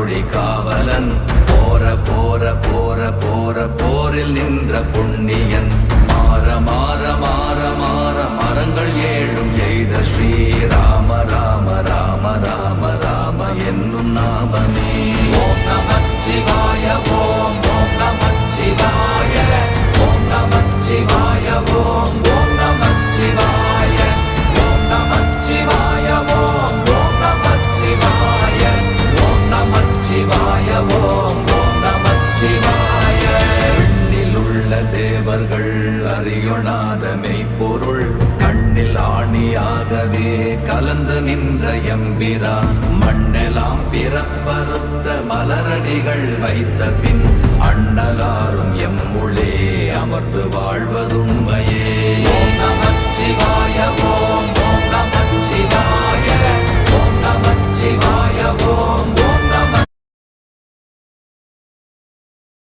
மொழி காவலன். போர போர போர போர போரில் நின்ற புண்ணியன். மாற மாற மாற மாற மரங்கள் ஏழும் எய்த ஸ்ரீராம ராம ராம ராம ராம என்னும் நாமமே. ஓம் நமச்சிவாய ஓம் ஓம் நமச்சிவாய ஓம் நமச்சிவாய ஓம் ஓம் நமச்சிவாய ஓம் நமச்சிவாய ஓம் ஓம் நமச்சிவாய ஓம் நமச்சிவாய ஓம் ஓம் நமச்சிவாய. எண்ணில் உள்ள தேவர்கள் அறியொணாத மெய்ப்பொருள் கண்ணில் ஆணியாகவே கலந்து நின்ற எம்பிரான். மண்ணெலாம் பிறப்பறுத்த மலரடிகள் வைத்த பின் அண்ணலாரும் எம்முளே அமர்ந்து வாழ்வ